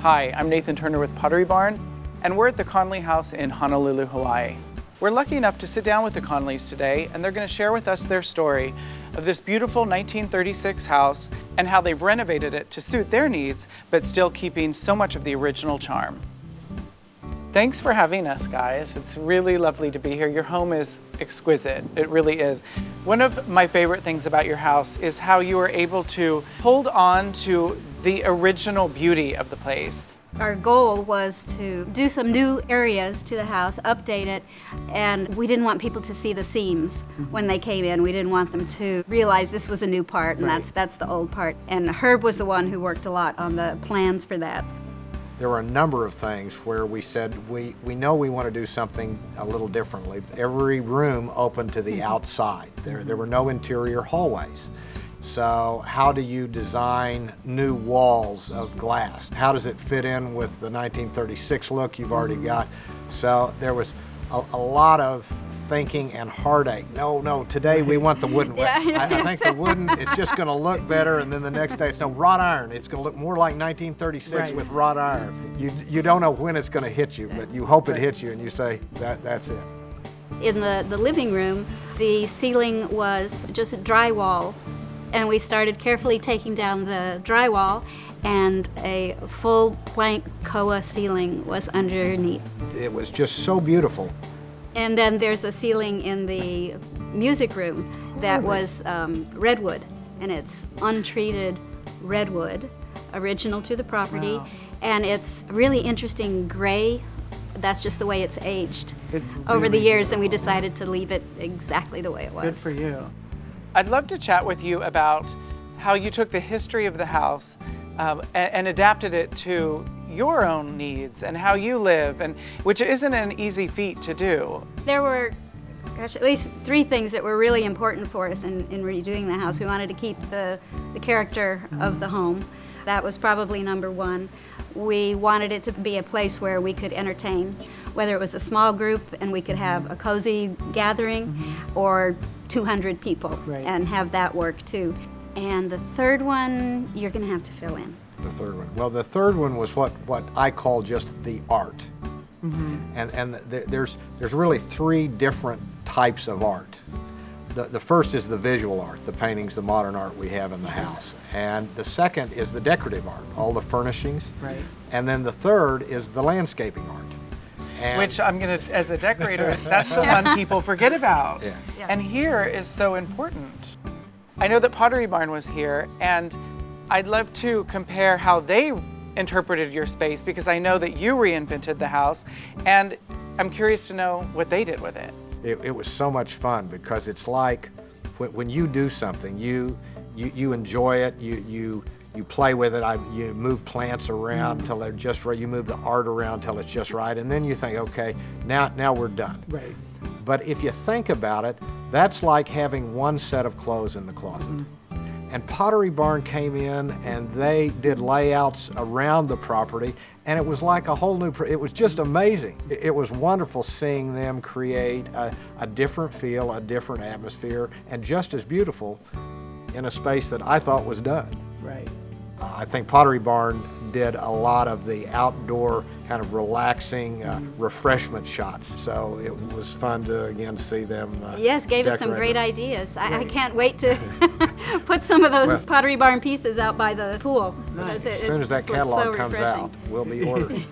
Hi, I'm Nathan Turner with Pottery Barn, and we're at the Conley House in Honolulu, Hawaii. We're lucky enough to sit down with the Conleys today, and they're going to share with us their story of this beautiful 1936 house and how they've renovated it to suit their needs, but still keeping so much of the original charm. Thanks for having us, guys. It's really lovely to be here. Your home is exquisite. It really is. One of my favorite things about your house is how you are able to hold on to the original beauty of the place. Our goal was to do some new areas to the house, update it, and we didn't want people to see the seams when they came in. We didn't want them to realize this was a new part, and that's the old part. And Herb was the one who worked a lot on the plans for that. There were a number of things where we said we know we want to do something a little differently. Every room opened to the outside. There were no interior hallways. So how do you design new walls of glass? How does it fit in with the 1936 look you've already got? So there was a lot of thinking and heartache. No, today we want the wooden. I think the wooden, it's just going to look better, and then the next day it's no wrought iron. It's going to look more like 1936 with wrought iron. You don't know when it's going to hit you, but you hope it hits you, and you say that's it. In the living room, the ceiling was just drywall, and we started carefully taking down the drywall, and a full plank koa ceiling was underneath. It was just so beautiful. And then there's a ceiling in the music room that was redwood, and it's untreated redwood, original to the property, and it's really interesting gray. That's just the way it's aged over the years, and we decided to leave it exactly the way it was. Good for you. I'd love to chat with you about how you took the history of the house and adapted it to your own needs and how you live, and which isn't an easy feat to do. There were, at least 3 things that were really important for us in redoing the house. We wanted to keep the character of the home. That was probably number 1. We wanted it to be a place where we could entertain, whether it was a small group and we could have a cozy gathering, or 200 people and have that work too. And the third one, you're going to have to fill in. The third one. Well, the third one was what I call just the art. And there's really 3 different types of art. The first is the visual art, the paintings, the modern art we have in the house. And the second is the decorative art, all the furnishings. And then the third is the landscaping art. And which I'm going to, as a decorator, that's the one people forget about. And here is so important. I know that Pottery Barn was here, and I'd love to compare how they interpreted your space, because I know that you reinvented the house, and I'm curious to know what they did with it. It was so much fun, because it's like when you do something, you enjoy it, you play with it, you move plants around till they're just right, you move the art around till it's just right, and then you think, okay, now we're done. But if you think about it, that's like having one set of clothes in the closet. And Pottery Barn came in and they did layouts around the property, and it was like a whole new, it was just amazing. It was wonderful seeing them create a different feel, a different atmosphere, and just as beautiful in a space that I thought was done. I think Pottery Barn did a lot of the outdoor kind of relaxing refreshment shots. So it was fun to again see them Yes, gave us some great ideas. I can't wait to put some of those Pottery Barn pieces out by the pool. As soon as that catalog comes out, we'll be ordering.